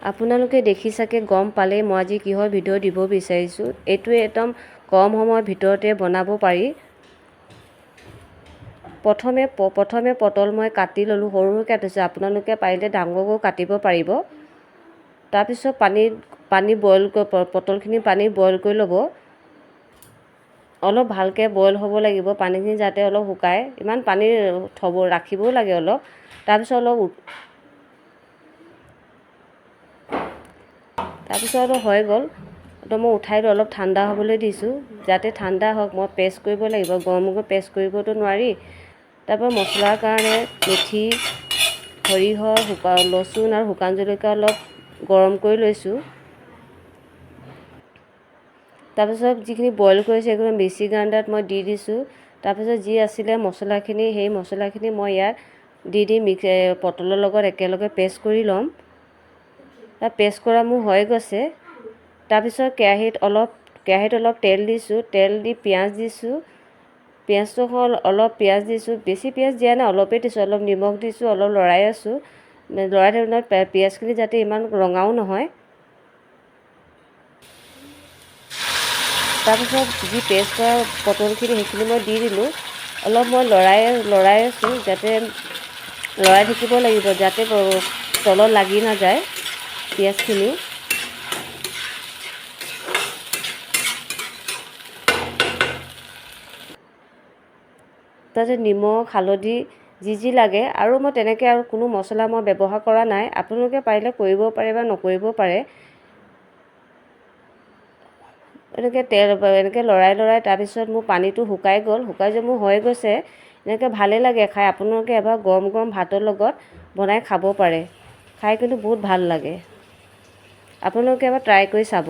আপোনালোকে দেখি চাগে গম পালেই মই আজি কিহৰ ভিডিঅ' দিব বিচাৰিছোঁ। এইটোৱে একদম কম সময়ৰ ভিতৰতে বনাব পাৰি। প্ৰথমে পটল মই কাটি ল'লোঁ, সৰু সৰুকৈ কাটিছোঁ। আপোনালোকে পাৰিলে ডাঙৰকৈও কাটিব পাৰিব। তাৰপিছত পানী বইল কৰি পটলখিনি পানী বইল কৰি ল'ব। অলপ ভালকৈ বইল হ'ব লাগিব, পানীখিনি যাতে অলপ শুকায়। ইমান পানী ৰাখিবও লাগে অলপ। তাৰপিছত হৈ গ'ল তো মই উঠাই অলপ ঠাণ্ডা হ'বলৈ দিছোঁ। যাতে ঠাণ্ডা হওক, মই পেষ্ট কৰিব লাগিব। গৰমকৈ পেষ্ট কৰিবতো নোৱাৰি। তাৰপৰা মছলাৰ কাৰণে মেথি, সৰিয়হ, লচুন আৰু শুকান জলকীয়া অলপ গৰম কৰি লৈছোঁ। তাৰপিছত যিখিনি বইল কৰিছোঁ সেইখিনি মিক্সি গ্ৰাইণ্ডাৰত মই দি দিছোঁ। তাৰপিছত যি আছিলে মছলাখিনি, সেই মছলাখিনি মই ইয়াত দি পটলৰ লগত একেলগে পেষ্ট কৰি ল'ম। পেষ্ট কৰা মোৰ হৈ গৈছে। তাৰপিছত কেৰাহীত অলপ তেল দিছোঁ। তেল দি পিঁয়াজ দিছোঁ। পিঁয়াজ দিছোঁ। বেছি পিঁয়াজ দিয়া নাই, অলপেই দিছোঁ। অলপ নিমখ দিছোঁ, অলপ লৰাই আছোঁ। লৰাই থাকোঁতে পিঁয়াজখিনি যাতে ইমান ৰঙাও নহয়। তাৰপিছত যি পেষ্ট কৰা পটলখিনি সেইখিনি মই দি দিলোঁ। অলপ মই লৰাই আছোঁ, যাতে লৰাই থাকিব লাগিব, যাতে তলত লাগি নাযায় পিঁয়াজখিনি। তাৰপিছত নিমখ, হালধি যি লাগে, আৰু মই তেনেকৈ আৰু কোনো মছলা মই ব্যৱহাৰ কৰা নাই। আপোনালোকে পাৰিলে কৰিব পাৰে বা নকৰিব পাৰে। এনেকৈ লৰাই তাৰপিছত মোৰ পানীটো শুকাই গ'ল। শুকাই যোৱা মোৰ হৈ গৈছে। এনেকৈ ভালেই লাগে খাই। আপোনালোকে এবাৰ গৰম গৰম ভাতৰ লগত বনাই খাব পাৰে। খাই কিন্তু বহুত ভাল লাগে। আপোনালোকে এবাৰ ট্ৰাই কৰি চাব।